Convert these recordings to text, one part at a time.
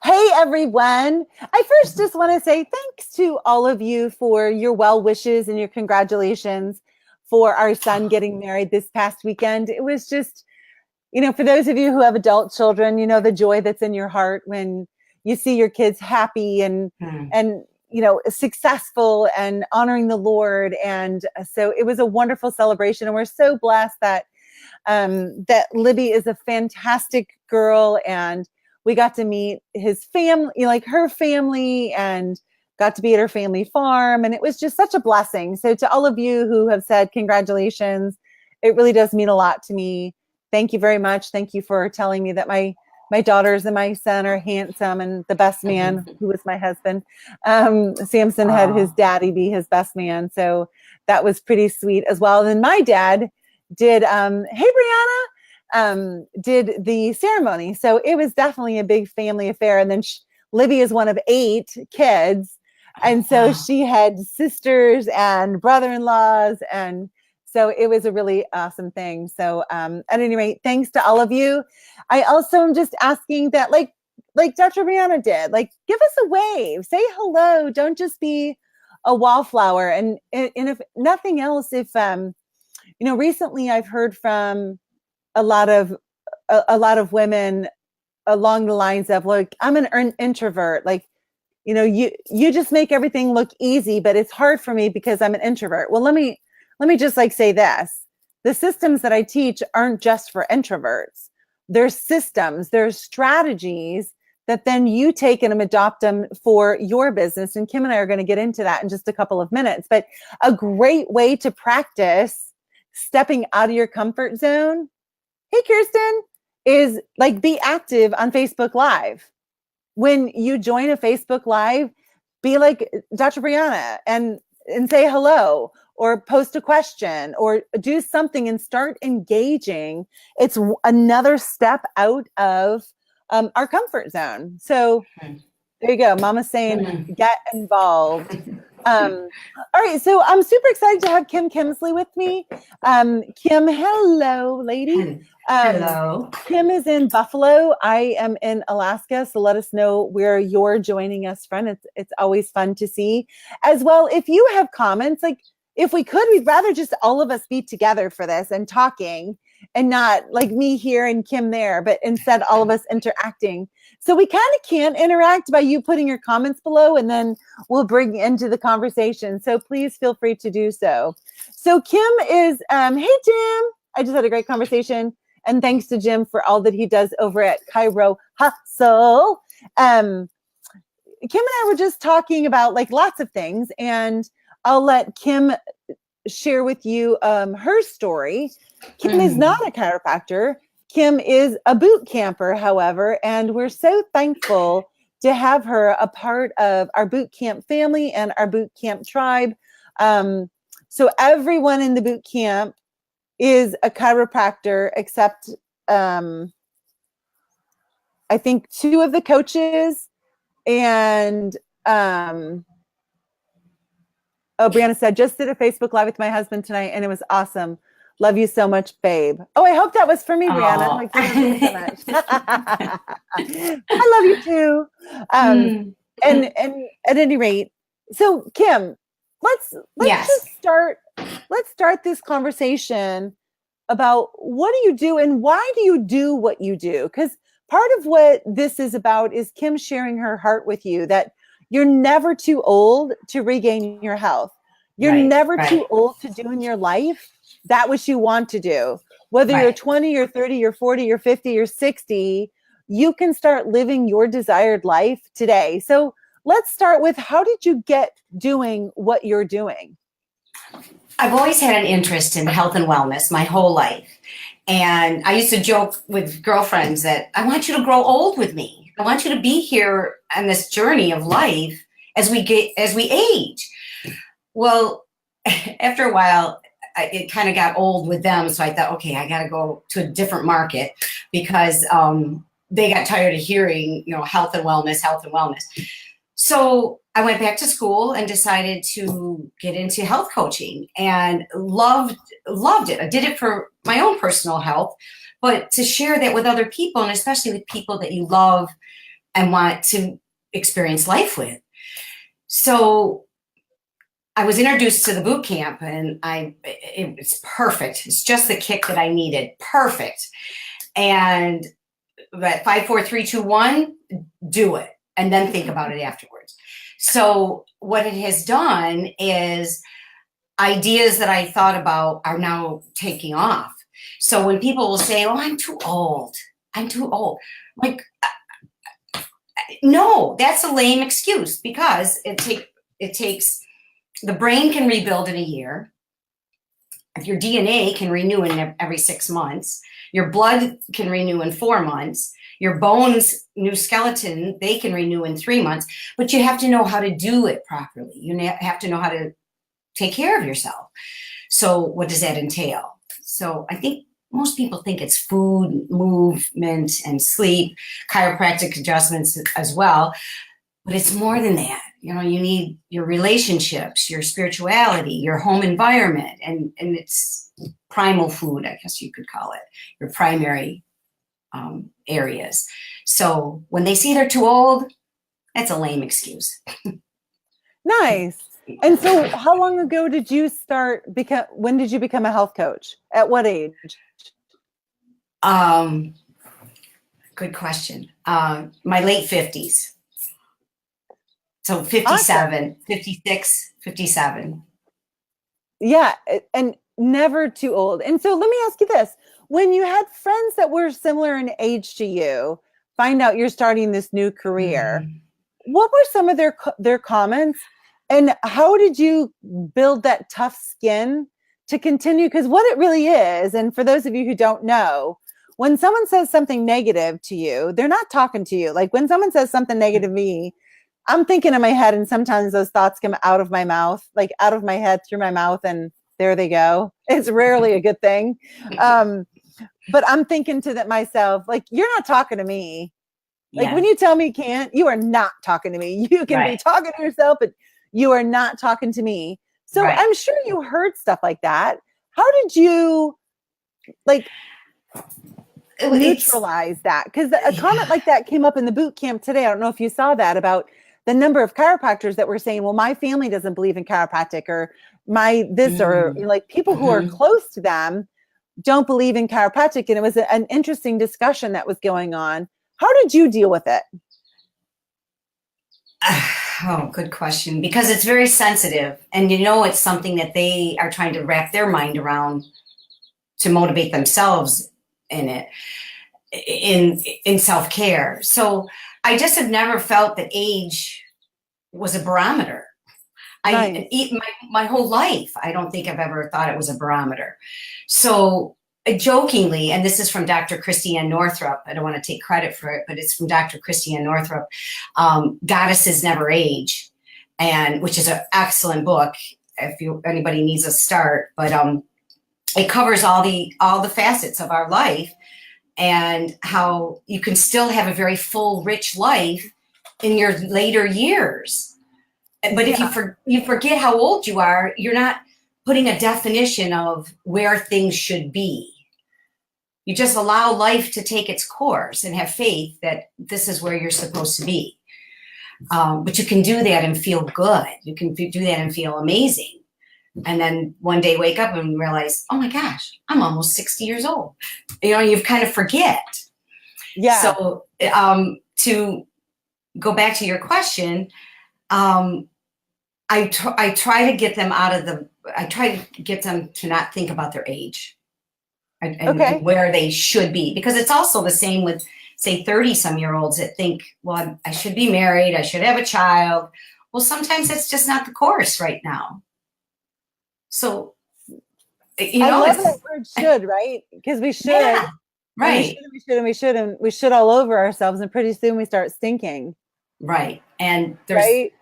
Hey everyone. I first just want to say thanks to all of you for your well wishes and your congratulations for our son getting married this past weekend. It was just, for those of you who have adult children, the joy that's in your heart when you see your kids happy Hmm. and successful and honoring the Lord. And so it was a wonderful celebration, and we're so blessed that Libby is a fantastic girl, and we got to meet his family, like her family, and got to be at her family farm, and it was just such a blessing. So to all of you who have said congratulations, it really does mean a lot to me. Thank you very much. Thank you for telling me that my daughters and my son are handsome, and the best man, who was my husband, Samson, had his Oh, daddy be his best man. So that was pretty sweet as well. And my dad did hey Brianna did the ceremony, so it was definitely a big family affair. And then Libby is one of 8 kids, and so wow. she had sisters and brother-in-laws, and so it was a really awesome thing. So at any rate, thanks to all of you. I also am just asking that, like Dr. Brianna did, like, give us a wave, say hello, don't just be a wallflower. And if nothing else, if recently I've heard from a lot of a lot of women along the lines of, like, I'm an introvert, like, you just make everything look easy, but it's hard for me because I'm an introvert. Well, let me just like say this. The systems that I teach aren't just for introverts. There's systems, there's strategies that then you take and adopt them for your business. And Kim and I are going to get into that in just a couple of minutes. But a great way to practice stepping out of your comfort zone, hey Kirsten, is like, be active on Facebook Live. When you join a Facebook Live, be like Dr. Brianna and say hello, or post a question, or do something and start engaging. It's another step out of our comfort zone. So there you go. Mama's saying Hmm. get involved. All right, so I'm super excited to have Kim Kemsley with me. Kim, hello, lady. Um, Hello. Kim is in Buffalo. I am in Alaska, so let us know where you're joining us from. It's always fun to see. As well, if you have comments, like, if we could, we'd rather just all of us be together for this and talking, and not like me here and Kim there, but instead all of us interacting. So we kind of can interact by you putting your comments below, and then we'll bring into the conversation. So please feel free to do so. So Kim is, hey Jim, I just had a great conversation. And thanks to Jim for all that he does over at Cairo Hustle. Kim and I were just talking about, like, lots of things, and I'll let Kim share with you her story. Kim is Hmm. not a chiropractor. Kim is a boot camper, however, and we're so thankful to have her a part of our boot camp family and our boot camp tribe. So everyone in the boot camp is a chiropractor, except I think 2 of the coaches. And oh, Brianna said, just did a Facebook Live with my husband tonight, and it was awesome. Love you so much, babe. Oh, I hope that was for me, Brianna. Oh. Like, Brianna, thanks so much. I love you too. Um, Hmm. and at any rate, so Kim, let's Yes. just start this conversation about, what do you do and why do you do what you do? Because part of what this is about is Kim sharing her heart with you, that you're never too old to regain your health. You're Right. never too Right. old to do in your life that which you want to do. Whether you're Right. 20 or 30 or 40 or 50 or 60, you can start living your desired life today. So let's start with, how did you get doing what you're doing? I've always had an interest in health and wellness my whole life. And I used to joke with girlfriends that I want you to grow old with me. I want you to be here on this journey of life as we age. Well, after a while, it kind of got old with them. So I thought, okay, I got to go to a different market because they got tired of hearing, health and wellness, health and wellness. So I went back to school and decided to get into health coaching, and loved it. I did it for my own personal health, but to share that with other people, and especially with people that you love, and want to experience life with. So I was introduced to the boot camp, and it's perfect. It's just the kick that I needed. Perfect. And that 5, 4, 3, 2, 1, do it, and then think about it afterwards. So what it has done is ideas that I thought about are now taking off. So when people will say, "Oh, I'm too old. I'm too old," like, no, that's a lame excuse, because it takes, the brain can rebuild in a year. If your DNA can renew in every 6 months, your blood can renew in 4 months, your bones, new skeleton, they can renew in 3 months, but you have to know how to do it properly. You have to know how to take care of yourself. So what does that entail? So I think most people think it's food, movement, and sleep, chiropractic adjustments as well, but it's more than that. You know, you need your relationships, your spirituality, your home environment, and it's primal food, I guess you could call it, your primary areas. So when they say they're too old, that's a lame excuse. Nice. And so how long ago did you when did you become a health coach? At what age? Good question. My late 50s. So 57, Awesome. 56, 57. Yeah, and never too old. And so let me ask you this. When you had friends that were similar in age to you, find out you're starting this new career, what were some of their comments, and how did you build that tough skin to continue? Because what it really is, and for those of you who don't know, when someone says something negative to you, they're not talking to you. Like when someone says something negative to me, I'm thinking in my head, and sometimes those thoughts come out of my mouth, like out of my head through my mouth, and there they go. It's rarely a good thing. But I'm thinking to myself, like, you're not talking to me. Like when you tell me you can't, you are not talking to me. You can be talking to yourself, but you are not talking to me. So I'm sure you heard stuff like that. How did you neutralize that? Because a comment like that came up in the boot camp today. I don't know if you saw that, about the number of chiropractors that were saying, well, my family doesn't believe in chiropractic, or my this, or like people who are close to them don't believe in chiropractic. And it was an interesting discussion that was going on. How did you deal with it? Oh, good question. Because it's very sensitive, and it's something that they are trying to wrap their mind around to motivate themselves in it, in self-care. So I just have never felt that age was a barometer. Nice. My whole life, I don't think I've ever thought it was a barometer. So jokingly, and this is from Dr. Christiane Northrup, I don't want to take credit for it, but it's from Dr. Christiane Northrup, Goddesses Never Age, and which is an excellent book if anybody needs a start. But it covers all the facets of our life, and how you can still have a very full, rich life in your later years. But if you forget how old you are, you're not putting a definition of where things should be. You just allow life to take its course and have faith that this is where you're supposed to be. But you can do that and feel good. You can do that and feel amazing. And then one day wake up and realize, oh my gosh, I'm almost 60 years old. You kind of forget. Yeah. So to go back to your question, I try to get them to not think about their age and where they should be, because it's also the same with, say, 30-some-year-olds that think, well, I should be married, I should have a child. Well, sometimes that's just not the course right now. So, I love that word "should," right? Because we should, right? We should all over ourselves, and pretty soon we start stinking. Right, and there's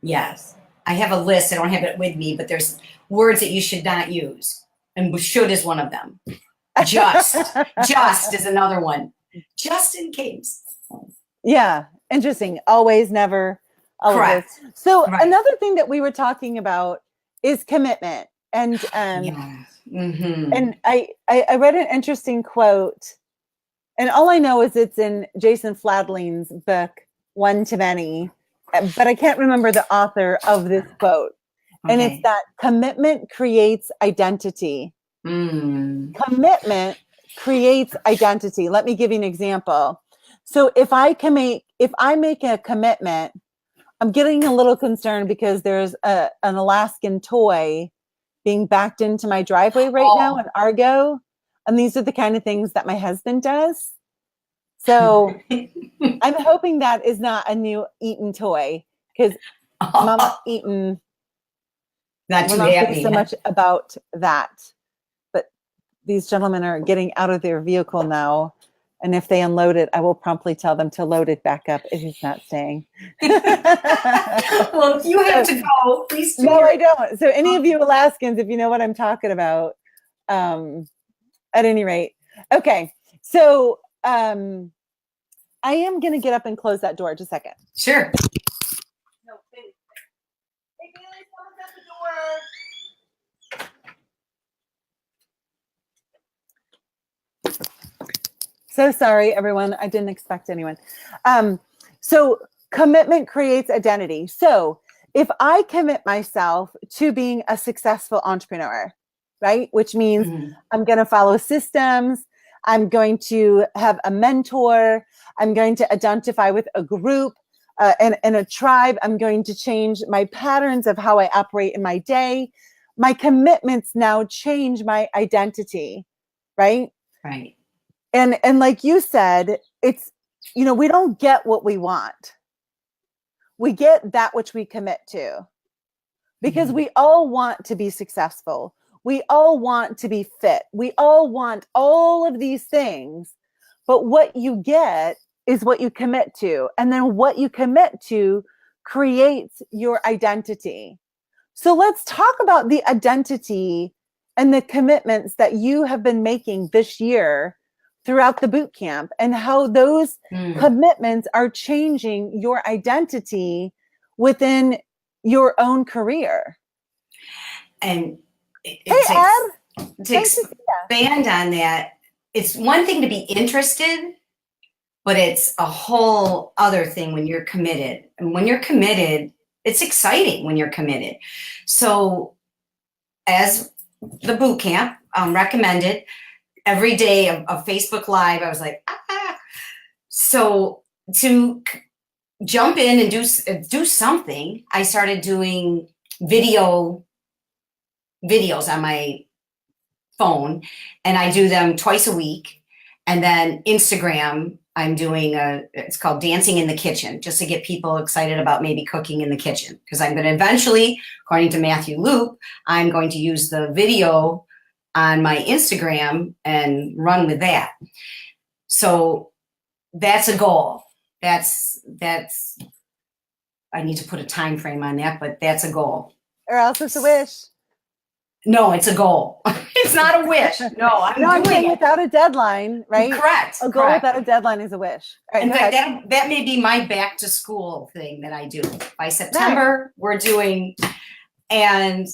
yes. I have a list. I don't have it with me, but there's words that you should not use. And should is one of them. Just is another one. Just in case. Yeah. Interesting. Always, never. Correct. So another thing that we were talking about is commitment. And and I read an interesting quote, and all I know is it's in Jason Fladling's book, one to many, but I can't remember the author of this quote. And it's Okay. that commitment creates identity. Commitment creates identity. Let me give you an example. So if I make a commitment, I'm getting a little concerned because there's an Alaskan toy being backed into my driveway right now in Argo. And these are the kind of things that my husband does. So I'm hoping that is not a new Eaton toy, because Mama Eaton Not will too not happy. think so much about that. But these gentlemen are getting out of their vehicle now. And if they unload it, I will promptly tell them to load it back up. It is not staying. Well, if you have to go, please do. No, I don't. So any of you Alaskans, if you know what I'm talking about, at any rate. Okay. So I am going to get up and close that door. Just a second. Sure. No, Bailey. Hey, Bailey, someone's at the door. So sorry, everyone. I didn't expect anyone. So commitment creates identity. So if I commit myself to being a successful entrepreneur, right, which means I'm going to follow systems, I'm going to have a mentor, I'm going to identify with a group and a tribe, I'm going to change my patterns of how I operate in my day. My commitments now change my identity, right? Right. And like you said, it's, we don't get what we want. We get that which we commit to, because we all want to be successful. We all want to be fit. We all want all of these things, but what you get is what you commit to. And then what you commit to creates your identity. So let's talk about the identity and the commitments that you have been making this year throughout the boot camp, and how those commitments are changing your identity within your own career. And to expand on that, it's one thing to be interested, but it's a whole other thing when you're committed. And when you're committed, it's exciting when you're committed. So as the boot camp recommended, every day of Facebook Live, I was like, So to jump in and do something, I started doing videos on my phone, and I do them twice a week. And then Instagram, I'm doing it's called Dancing in the Kitchen, just to get people excited about maybe cooking in the kitchen. Because I'm going to eventually, according to Matthew Loop, I'm going to use the video on my Instagram and run with that. So that's a goal. That's I need to put a time frame on that, but that's a goal. Or else it's a wish. No, it's a goal. It's not a wish. No, I'm doing it without a deadline, right? Correct. A goal without a deadline is a wish. Right, in fact, that may be my back to school thing that I do. By September, we're doing, and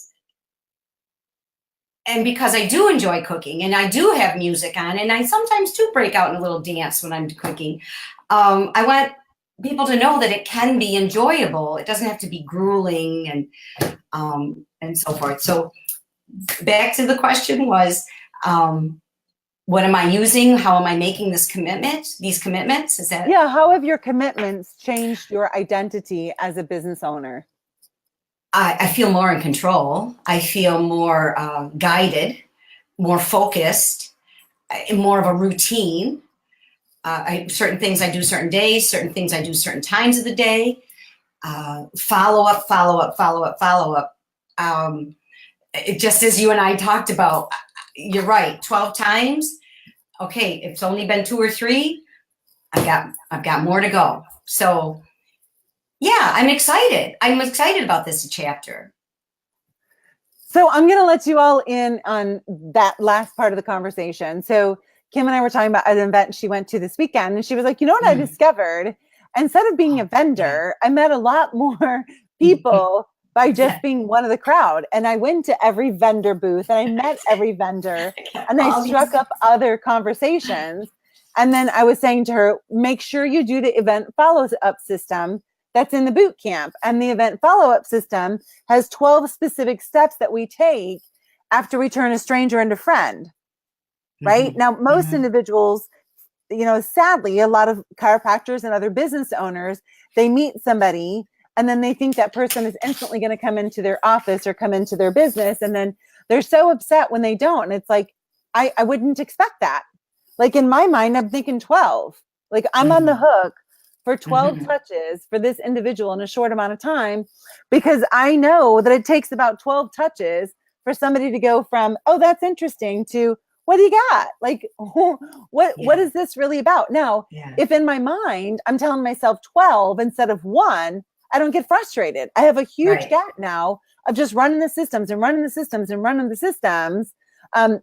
because I do enjoy cooking, and I do have music on, and I sometimes do break out in a little dance when I'm cooking, I want people to know that it can be enjoyable. It doesn't have to be grueling and so forth. So back to the question was, what am I using? How am I making these commitments? Is that? Yeah. How have your commitments changed your identity as a business owner? I feel more in control. I feel more guided, more focused, more of a routine. Certain things I do certain days, certain things I do certain times of the day. Follow up. Just as you and I talked about, you're right, 12 times. Okay, it's only been 2 or 3. I've got more to go. So yeah, I'm excited. I'm excited about this chapter. So I'm going to let you all in on that last part of the conversation. So Kim and I were talking about an event she went to this weekend, and she was like, you know what I discovered? Instead of being a vendor, I met a lot more people by just being one of the crowd. And I went to every vendor booth, and I met every vendor, and I struck up other conversations. And then I was saying to her, make sure you do the event follow-up system that's in the boot camp. And the event follow-up system has 12 specific steps that we take after we turn a stranger into friend, right? Now, most individuals, sadly, a lot of chiropractors and other business owners, they meet somebody and then they think that person is instantly going to come into their office or come into their business. And then they're so upset when they don't. And it's like, I wouldn't expect that. Like in my mind, I'm thinking 12. Like I'm on the hook for 12 touches for this individual in a short amount of time, because I know that it takes about 12 touches for somebody to go from, oh, that's interesting, to what do you got? Like, what is this really about? Now, if in my mind, I'm telling myself 12 instead of 1, I don't get frustrated. I have a huge gap now of just running the systems and running the systems and running the systems,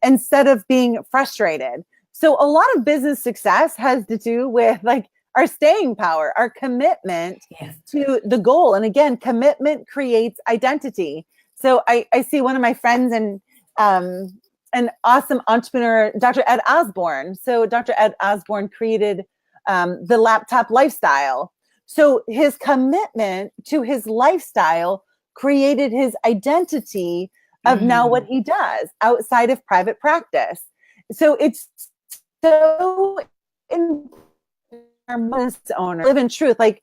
instead of being frustrated. So a lot of business success has to do with like our staying power, our commitment to the goal. And again, commitment creates identity. So I see one of my friends and an awesome entrepreneur, Dr. Ed Osborne. So Dr. Ed Osborne created the laptop lifestyle. So his commitment to his lifestyle created his identity of now what he does outside of private practice. So it's so important owner live in truth. Like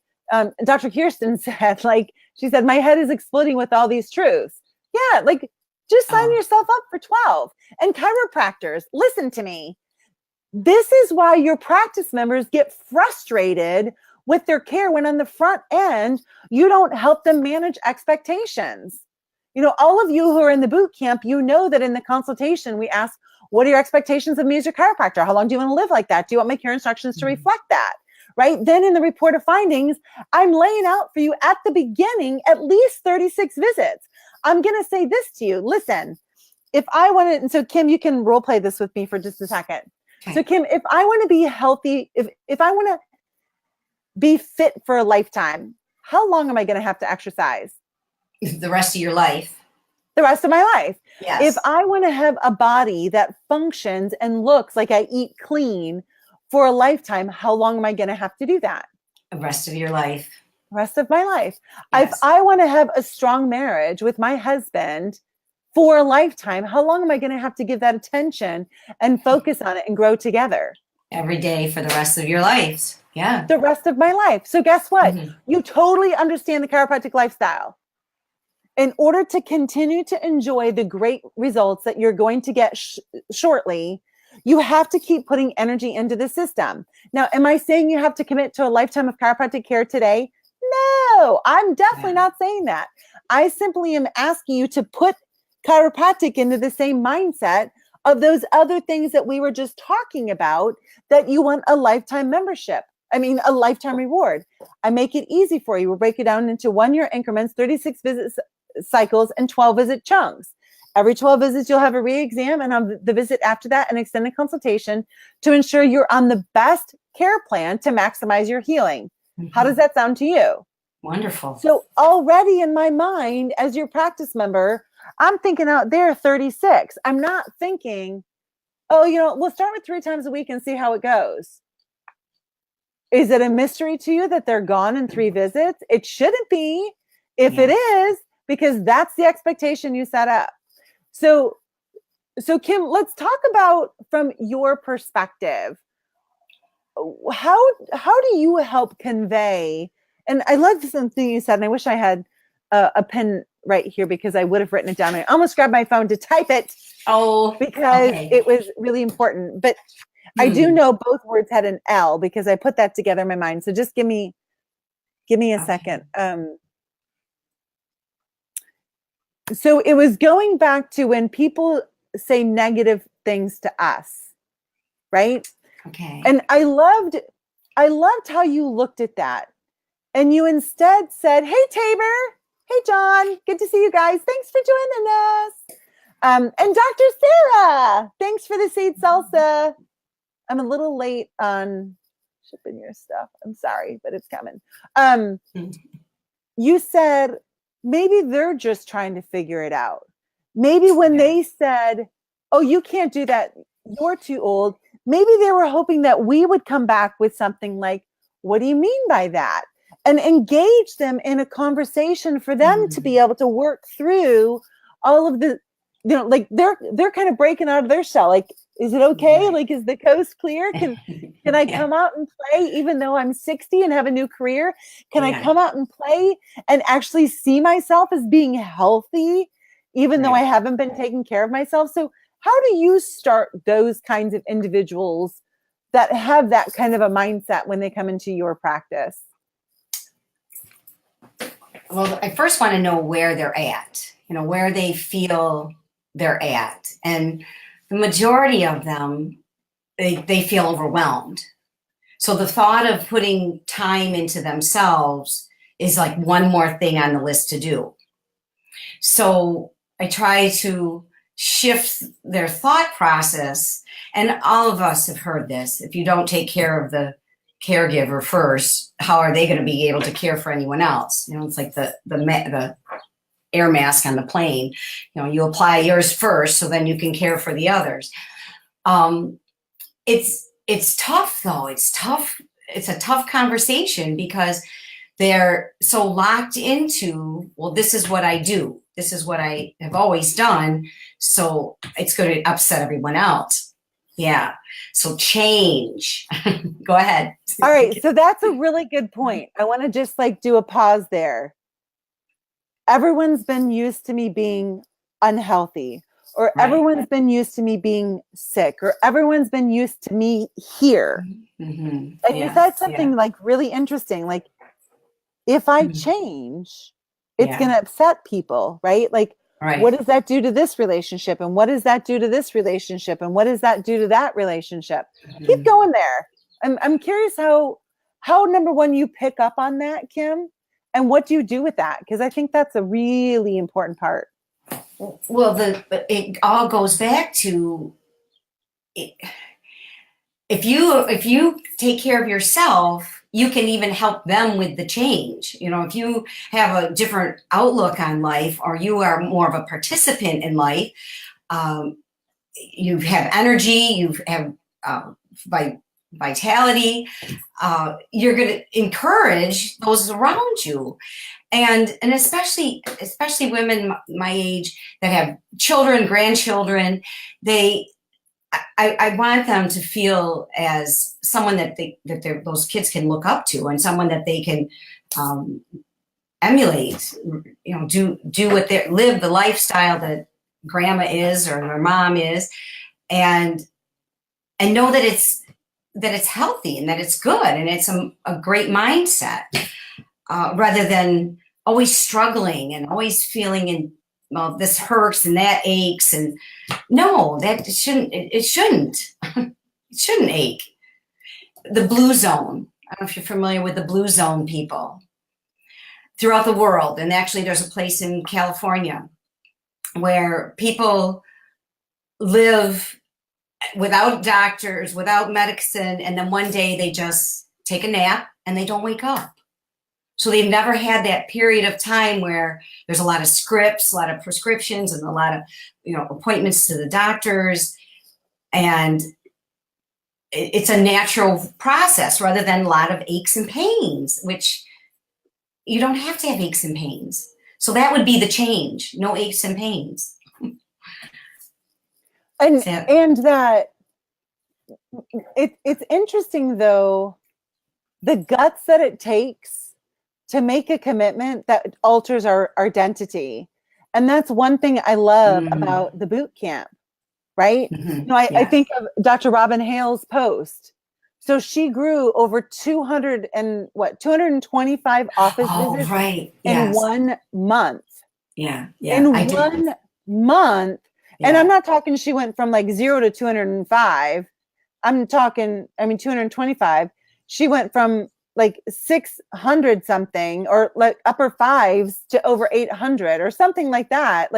Dr. Kirsten said, like she said, my head is exploding with all these truths. Yeah, like just sign yourself up for 12. And chiropractors, listen to me. This is why your practice members get frustrated with their care when on the front end, you don't help them manage expectations. All of you who are in the boot camp, that in the consultation, we ask, what are your expectations of me as your chiropractor? How long do you want to live like that? Do you want my care instructions to reflect that? Right? Then in the report of findings, I'm laying out for you at the beginning, at least 36 visits. I'm going to say this to you. Listen, if I want to, and so Kim, you can role play this with me for just a second. Okay. So Kim, if I want to be healthy, if I want to be fit for a lifetime, how long am I going to have to exercise? The rest of your life. The rest of my life. Yes. If I want to have a body that functions and looks like I eat clean for a lifetime, how long am I going to have to do that? The rest of your life. Rest of my life. Yes. If I want to have a strong marriage with my husband for a lifetime, how long am I going to have to give that attention and focus on it and grow together? Every day for the rest of your lives. Yeah. The rest of my life. So guess what? You totally understand the chiropractic lifestyle. In order to continue to enjoy the great results that you're going to get shortly, you have to keep putting energy into the system. Now, am I saying you have to commit to a lifetime of chiropractic care today? No, I'm definitely not saying that. I simply am asking you to put chiropractic into the same mindset of those other things that we were just talking about, that you want a lifetime membership. A lifetime reward. I make it easy for you. We'll break it down into 1-year increments, 36 visits cycles, and 12 visit chunks. Every 12 visits, you'll have a re-exam, and on the visit after that, an extended consultation to ensure you're on the best care plan to maximize your healing. How does that sound to you? Wonderful. So already in my mind, as your practice member, I'm thinking out there 36. I'm not thinking, we'll start with 3 times a week and see how it goes. Is it a mystery to you that they're gone in 3 visits? It shouldn't be. If it is, because that's the expectation you set up. So Kim, let's talk about from your perspective, how do you help convey? And I love something you said, and I wish I had a pen right here because I would have written it down. I almost grabbed my phone to type it. Because it was really important. But I do know both words had an L because I put that together in my mind. So just give me a second. So it was going back to when people say negative things to us, right? Okay. And I loved how you looked at that. And you instead said, hey, Tabor, hey, John, good to see you guys. Thanks for joining us. And Dr. Sarah, thanks for the seed salsa. I'm a little late on shipping your stuff. I'm sorry, but it's coming. You said, maybe they're just trying to figure it out. Maybe when they said, oh, you can't do that, you're too old, maybe they were hoping that we would come back with something like, what do you mean by that? And engage them in a conversation for them to be able to work through all of the, like they're kind of breaking out of their shell. Like, is it okay? Right. Like, is the coast clear? Can I come out and play even though I'm 60 and have a new career? Can I come out and play and actually see myself as being healthy, even though I haven't been taking care of myself? So how do you start those kinds of individuals that have that kind of a mindset when they come into your practice? Well, I first want to know where they're at, where they feel they're at. And the majority of them, they feel overwhelmed. So the thought of putting time into themselves is like one more thing on the list to do. So I try to shift their thought process. And all of us have heard this. If you don't take care of the caregiver first, how are they going to be able to care for anyone else? It's like the air mask on the plane. You apply yours first, so then you can care for the others. It's tough though. It's tough. It's a tough conversation because they're so locked into, well, this is what I do. This is what I have always done. So it's going to upset everyone else. Yeah. So change. Go ahead. All right. So that's a really good point. I want to just do a pause there. Everyone's been used to me being unhealthy, or everyone's been used to me being sick, or everyone's been used to me here. And you said something really interesting. Like, if I change, it's going to upset people, right? Like, what does that do to this relationship? And what does that do to this relationship? And what does that do to that relationship? Keep going there. I'm curious how number one, you pick up on that, Kim, and what do you do with that? Because I think that's a really important part. Well, it all goes back to if you take care of yourself, you can even help them with the change. If you have a different outlook on life, or you are more of a participant in life, you have energy, you have vitality, you're going to encourage those around you. And especially women my age that have children, grandchildren, I want them to feel as someone that those kids can look up to, and someone that they can emulate. Do what they live the lifestyle that grandma is or their mom is, and know that it's healthy and that it's good and it's a great mindset, rather than always struggling and always feeling this hurts and that aches. And no, it shouldn't it shouldn't ache. The blue zone, I don't know if you're familiar with the blue zone people throughout the world. And actually there's a place in California where people live without doctors, without medicine, and then one day they just take a nap and they don't wake up. So they've never had that period of time where there's a lot of scripts, a lot of prescriptions, and a lot of appointments to the doctors. And it's a natural process rather than a lot of aches and pains, which you don't have to have aches and pains. So that would be the change. No aches and pains. And that it's interesting though, the guts that it takes to make a commitment that alters our identity. And that's one thing I love about the boot camp, right? I think of Dr. Robin Hale's post. So she grew over 225 office visits in 1 month. In one month. Yeah. And I'm not talking she went from 0 to 205. I'm talking, 225. She went from 600 something, or upper fives, to over 800 or something like that.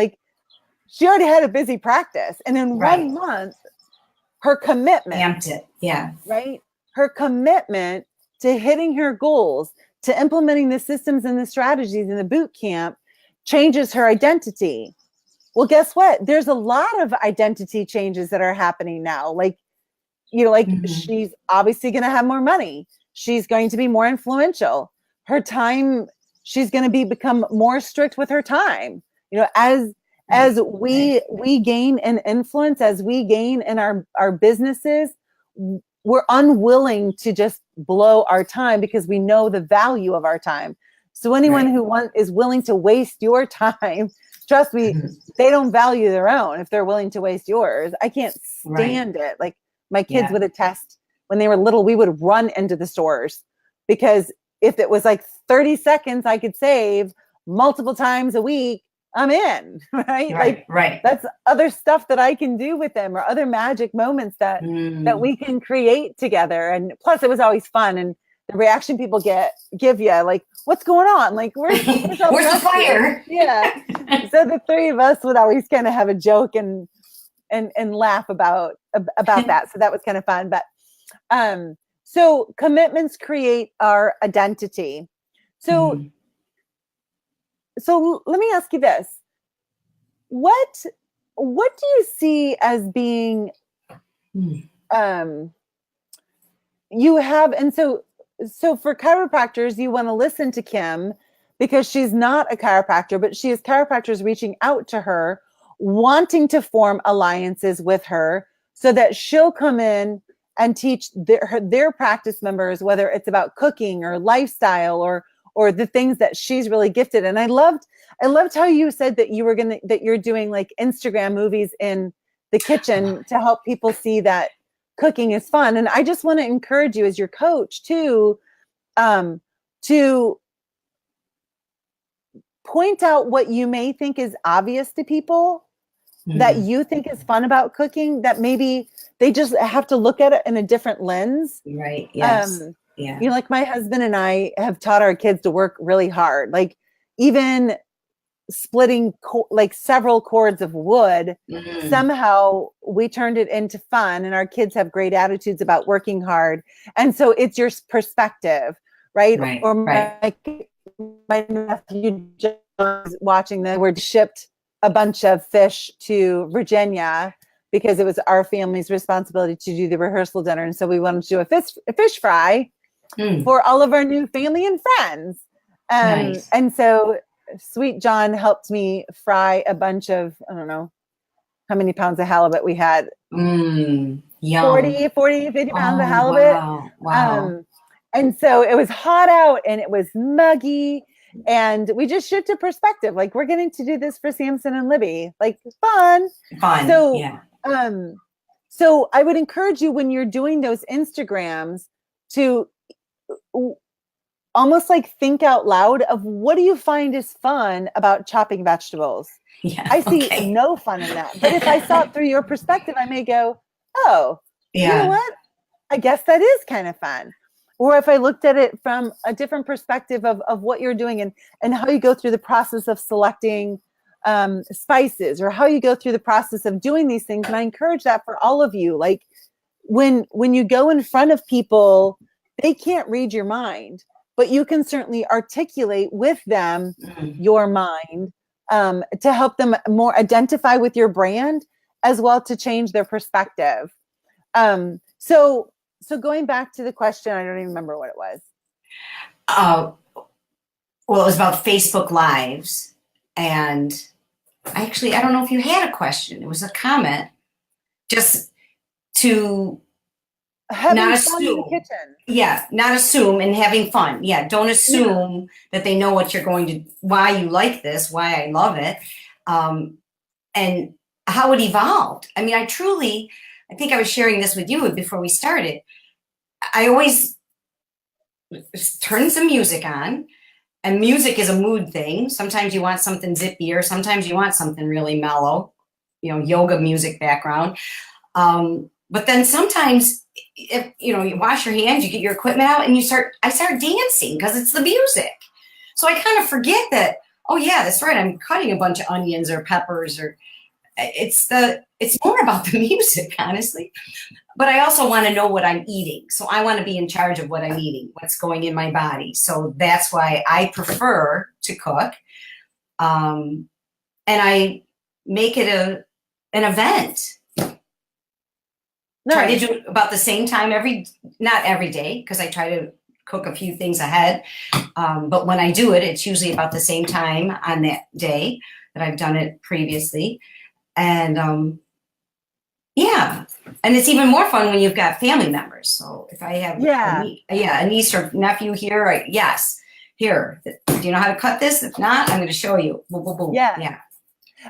She already had a busy practice. And in 1 month, her commitment amped it. Yeah. Right. Her commitment to hitting her goals, to implementing the systems and the strategies in the boot camp changes her identity. Well, guess what? There's a lot of identity changes that are happening now. like Mhm. she's obviously going to have more money. She's going to be more influential. Her time, she's going to become more strict with her time. As Right. Right. we gain in influence, as we gain in our businesses, we're unwilling to just blow our time because we know the value of our time. So anyone Right. who is willing to waste your time, trust me, Mhm. they don't value their own if they're willing to waste yours. I can't Right. stand it. Like my kids Yeah. would attest, when they were little, we would run into the stores because if it was like 30 seconds I could save multiple times a week, I'm in, right? Like Right. Right. that's other stuff that I can do with them, or other magic moments that Mm. we can create together. And plus it was always fun. And the reaction people give you, like, what's going on? Like, where's all the Where's the rest of you? fire? Yeah. So the three of us would always kind of have a joke and laugh about that. So that was kind of fun. But so commitments create our identity. So Mhm. let me ask you this. What do you see as being Mm. um you have, and so for chiropractors, you want to listen to Kim because she's not a chiropractor, but she has chiropractors reaching out to her, wanting to form alliances with her so that she'll come in and teach their practice members, whether it's about cooking or lifestyle or the things that she's really gifted. And I loved how you said that you're doing like Instagram movies in the kitchen to help people see that cooking is fun. And I just want to encourage you as your coach too, um, to point out what you may think is obvious to people that Mm. you think is fun about cooking, that maybe they just have to look at it in a different lens. Right. Yes. Um, Yeah. like my husband and I have taught our kids to work really hard, like even splitting like several cords of wood. Mm. Somehow we turned it into fun, and our kids have great attitudes about working hard. And so it's your perspective, right? Right. Or Right. my nephew just was watching that we're shipped a bunch of fish to Virginia because it was our family's responsibility to do the rehearsal dinner, and so we wanted to do a fish fry Mm. for all of our new family and friends. Nice. And so Sweet John helped me fry a bunch of, I don't know how many pounds of halibut we had, Mm. Yum. 50 pounds of Oh, halibut. wow. Wow. Um, and so it was hot out and it was muggy. And we just shifted perspective. Like, we're getting to do this for Samson and Libby. Like, fun. Fun. So, Yeah. so I would encourage you, when you're doing those Instagrams, to almost like think out loud of, what do you find is fun about chopping vegetables? Yeah. I see Okay. no fun in that. But if I saw it through your perspective, I may go, oh, you know Yeah. what? I guess that is kind of fun. Or if I looked at it from a different perspective of what you're doing and how you go through the process of selecting spices, or how you go through the process of doing these things. And I encourage that for all of you. Like, when you go in front of people, they can't read your mind, but you can certainly articulate with them Mm. your mind, to help them more identify with your brand, as well to change their perspective. So going back to the question, I don't even remember what it was. Uh, well, it was about Facebook Lives. And actually, I don't know if you had a question. It was a comment. Just to not Having fun in the assume. kitchen. Yeah, not assume, and having fun. Yeah, don't Yeah. assume that they know what you're going to, why you like this, why I love it, and how it evolved. I mean, I think I was sharing this with you before we started. I always turn some music on, and music is a mood thing. Sometimes you want something zippier, sometimes you want something really mellow, yoga music background. But then sometimes, if you wash your hands, you get your equipment out, and I start dancing because it's the music. So I kind of forget that, oh yeah, that's right, I'm cutting a bunch of onions or peppers, or it's more about the music, honestly. But I also want to know what I'm eating. So I want to be in charge of what I'm eating, what's going in my body. So that's why I prefer to cook. And I make it an event. Try Nice. to do it about the same time not every day, because I try to cook a few things ahead. But when I do it, it's usually about the same time on that day that I've done it previously. And yeah, and it's even more fun when you've got family members. So if I have Yeah. a niece or nephew here, yes, here, do you know how to cut this? If not, I'm going to show you. Boom, boom, boom. Yeah. Yeah.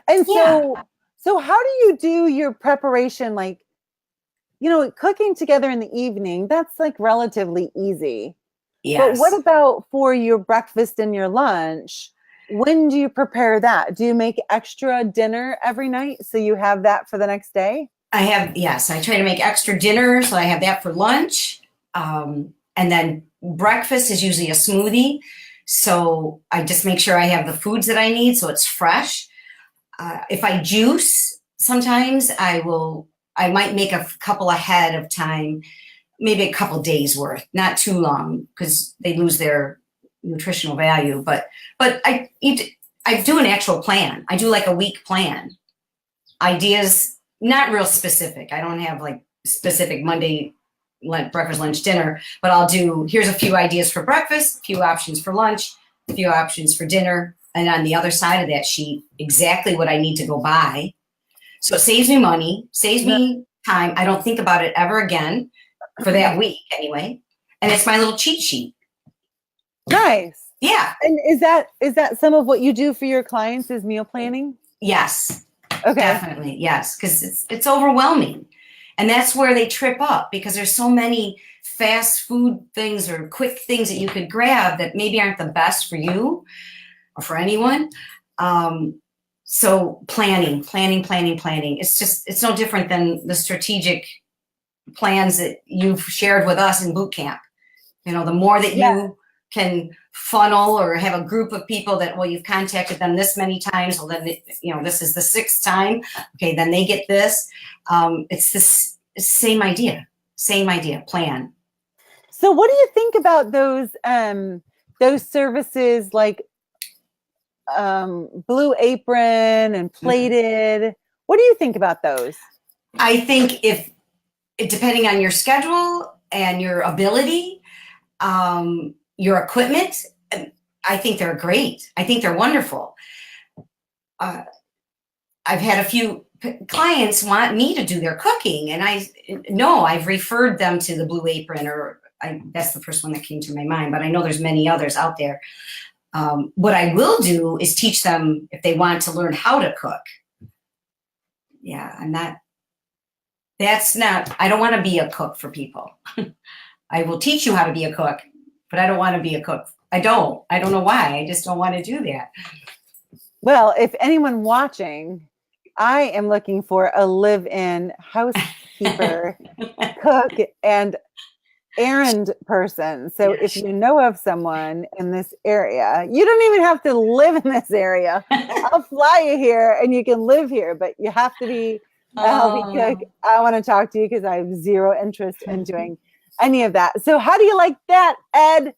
And Yeah. so how do you do your preparation? Like, cooking together in the evening, that's like relatively easy. But what Yes. about for your breakfast and your lunch? When do you prepare that? Do you make extra dinner every night so you have that for the next day? Yes, I try to make extra dinner, so I have that for lunch. And then breakfast is usually a smoothie. So I just make sure I have the foods that I need so it's fresh. If I juice, sometimes I might make a couple ahead of time, maybe a couple days worth, not too long because they lose their nutritional value. But I do an actual plan. I do like a week plan. Ideas, not real specific. I don't have like specific Monday breakfast, lunch, dinner, but I'll do, here's a few ideas for breakfast, a few options for lunch, a few options for dinner. And on the other side of that sheet, exactly what I need to go buy. So it saves me money, saves me time. I don't think about it ever again for that week anyway. And it's my little cheat sheet. Nice. Yeah. And is that some of what you do for your clients is meal planning? Yes. Okay. Definitely. Yes. Because it's overwhelming. And that's where they trip up, because there's so many fast food things or quick things that you could grab that maybe aren't the best for you or for anyone. So planning. It's no different than the strategic plans that you've shared with us in boot camp. The more that you can funnel or have a group of people that, well, you've contacted them this many times. Well, then, this is the sixth time. Okay, then they get this. It's this same idea, plan. So what do you think about those services like Blue Apron and Plated? What do you think about those? I think depending on your schedule and your ability, your equipment, I think they're great. I think they're wonderful. I've had a few clients want me to do their cooking, and I've referred them to the Blue Apron, that's the first one that came to my mind, but I know there's many others out there. What I will do is teach them if they want to learn how to cook. Yeah, I don't want to be a cook for people. I will teach you how to be a cook, but I don't want to be a cook. I don't know why. I just don't want to do that. Well, if anyone watching, I am looking for a live-in housekeeper, cook, and errand person. So if you know of someone in this area, you don't even have to live in this area. I'll fly you here and you can live here, but you have to be a healthy cook. I want to talk to you because I have zero interest in doing any of that. So how do you like that, Ed?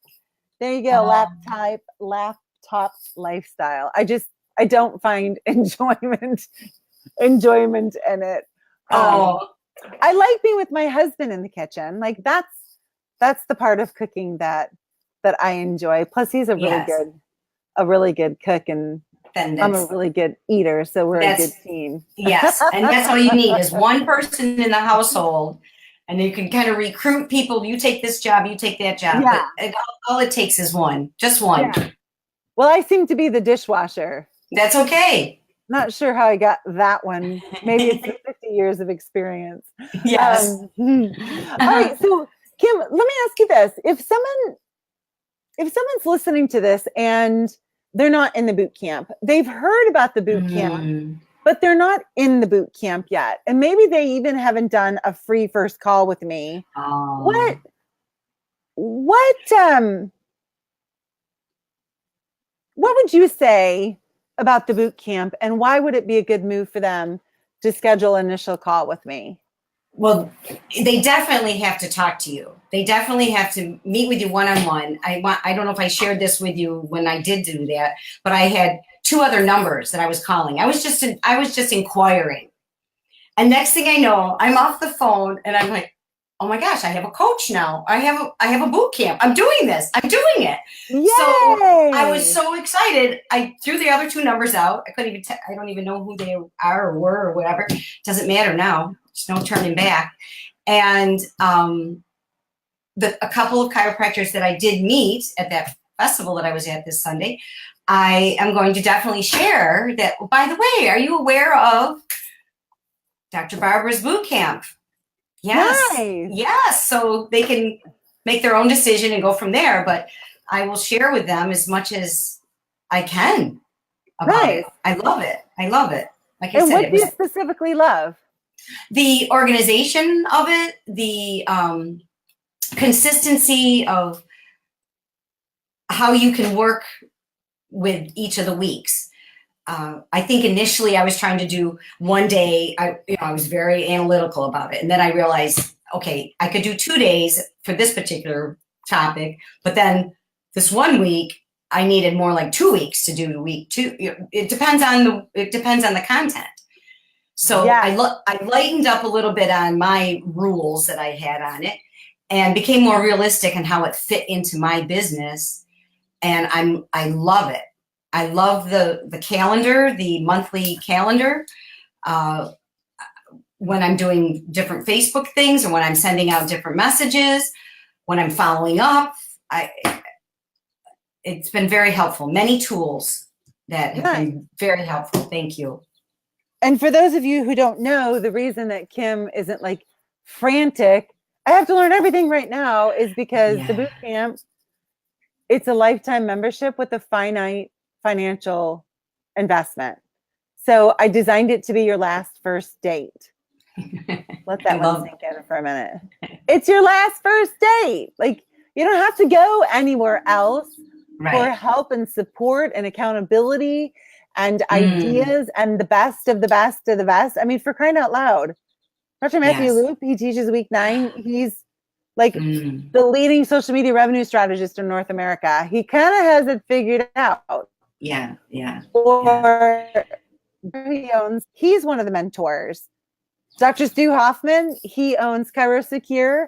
There you go. Laptop lifestyle. I don't find enjoyment in it. I like being with my husband in the kitchen. Like that's the part of cooking that I enjoy. Plus he's a really good cook, and I'm a really good eater. So we're a good team. Yes. And that's all you need is one person in the household, and you can kind of recruit people. You take this job, you take that job. Yeah. But all it takes is just one. Yeah. Well, I seem to be the dishwasher. That's okay. Not sure how I got that one. Maybe it's the 50 years of experience. Yes. All right. So Kim, let me ask you this. If someone's listening to this and they're not in the boot camp, they've heard about the boot camp, but they're not in the boot camp yet. And maybe they even haven't done a free first call with me. What would you say about the boot camp, and why would it be a good move for them to schedule an initial call with me? Well, they definitely have to talk to you. They definitely have to meet with you one-on-one. I don't know if I shared this with you when I did do that, but I had two other numbers that I was calling. I was just inquiring. And next thing I know, I'm off the phone and I'm like, oh my gosh, I have a coach now. I have a boot camp. I'm doing this. I'm doing it. So I was Yay! so excited. I threw the other two numbers out. I couldn't even, I don't even know who they are or were or whatever. Doesn't matter now. There's no turning back. And a couple of chiropractors that I did meet at that festival that I was at this Sunday, I am going to definitely share that. By the way, are you aware of Dr. Barbara's boot camp? Yes. Nice. Yes. So they can make their own decision and go from there. But I will share with them as much as I can about it. I love it. I love it. Like I And said, what do you specifically love? the organization of it, the consistency of how you can work with each of the weeks. I think initially I was trying to do one day. I was very analytical about it, and then I realized, okay, I could do 2 days for this particular topic, but then this one week I needed more like 2 weeks to do week 2. It depends on the content. So I lightened up a little bit on my rules that I had on it, and became more realistic in how it fit into my business. And I love it. I love the calendar, the monthly calendar. When I'm doing different Facebook things, or when I'm sending out different messages, when I'm following up, it's been very helpful. Many tools that have been very helpful. Thank you. And for those of you who don't know, the reason that Kim isn't like frantic, I have to learn everything right now, is because the boot camp, it's a lifetime membership with a finite financial investment. So I designed it to be your last first date. Let that one sink in for a minute. It's your last first date. Like, you don't have to go anywhere else for help and support and accountability and ideas and the best of the best of the best. I mean, for crying out loud, Dr. Matthew Loop, he teaches week 9. He's like the leading social media revenue strategist in North America. He kind of has it figured out. He's one of the mentors. Dr. Stu Hoffman, he owns ChiroSecure.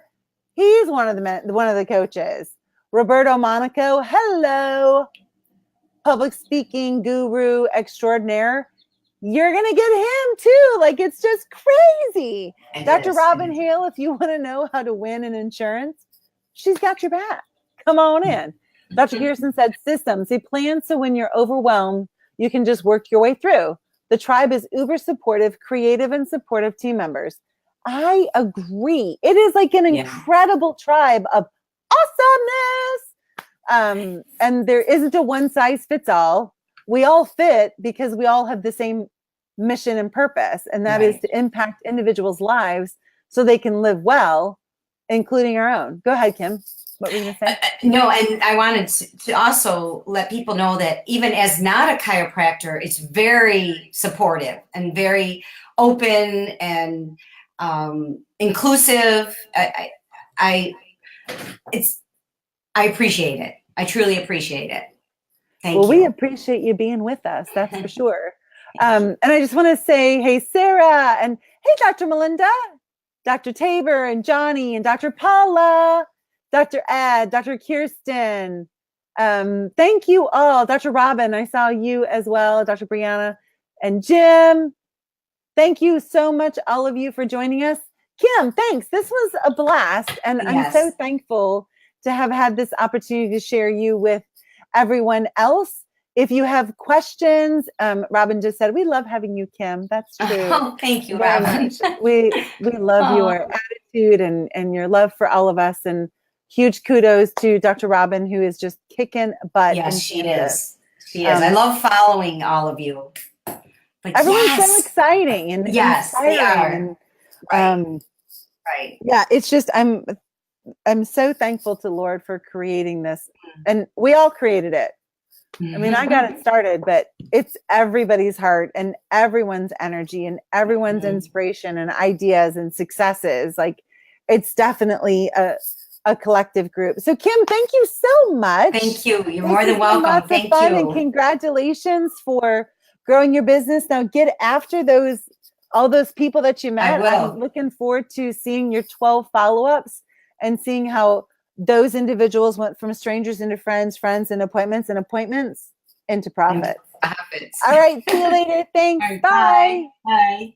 He's one of the coaches. Roberto Monaco, hello, public speaking guru extraordinaire. You're going to get him too. Like, it's just crazy. Dr. Robin Hale, if you want to know how to win in insurance, she's got your back. Come on in. Dr. Pearson said systems. He plans so when you're overwhelmed, you can just work your way through. The tribe is uber supportive, creative, and supportive team members. I agree. It is like an incredible tribe of awesomeness. And there isn't a one size fits all. We all fit because we all have the same mission and purpose, and that is to impact individuals' lives so they can live well, including our own. Go ahead, Kim. What were you going to say? No, and I wanted to also let people know that even as not a chiropractor, it's very supportive and very open and inclusive. I appreciate it. I truly appreciate it. Thank you. We appreciate you being with us. That's for sure. And I just want to say, hey, Sarah, and hey, Dr. Melinda, Dr. Tabor, and Johnny, and Dr. Paula, Dr. Ed, Dr. Kirsten. Thank you all. Dr. Robin, I saw you as well. Dr. Brianna and Jim. Thank you so much, all of you, for joining us. Kim, thanks. This was a blast. And I'm so thankful to have had this opportunity to share you with everyone else. If you have questions, Robin just said, we love having you, Kim. That's true. Oh, thank you, Robin. We love your attitude and your love for all of us. And huge kudos to Dr. Robin, who is just kicking butt. Yes, she is. She is. I love following all of you. But everyone's so exciting and inspiring. They are. And, yeah, it's just I'm so thankful to Lord for creating this, and we all created it. I mean, I got it started, but it's everybody's heart and everyone's energy and everyone's inspiration and ideas and successes. Like, it's definitely a collective group. So Kim, thank you so much. Thank you. You're more than welcome. Thank you. And congratulations for growing your business. Now get after those all those people that you met. will. I'm looking forward to seeing your 12 follow-ups and seeing how those individuals went from strangers into friends, friends and appointments into profits. Profits. All right. See you later. Thanks. All right, Bye. bye. Bye.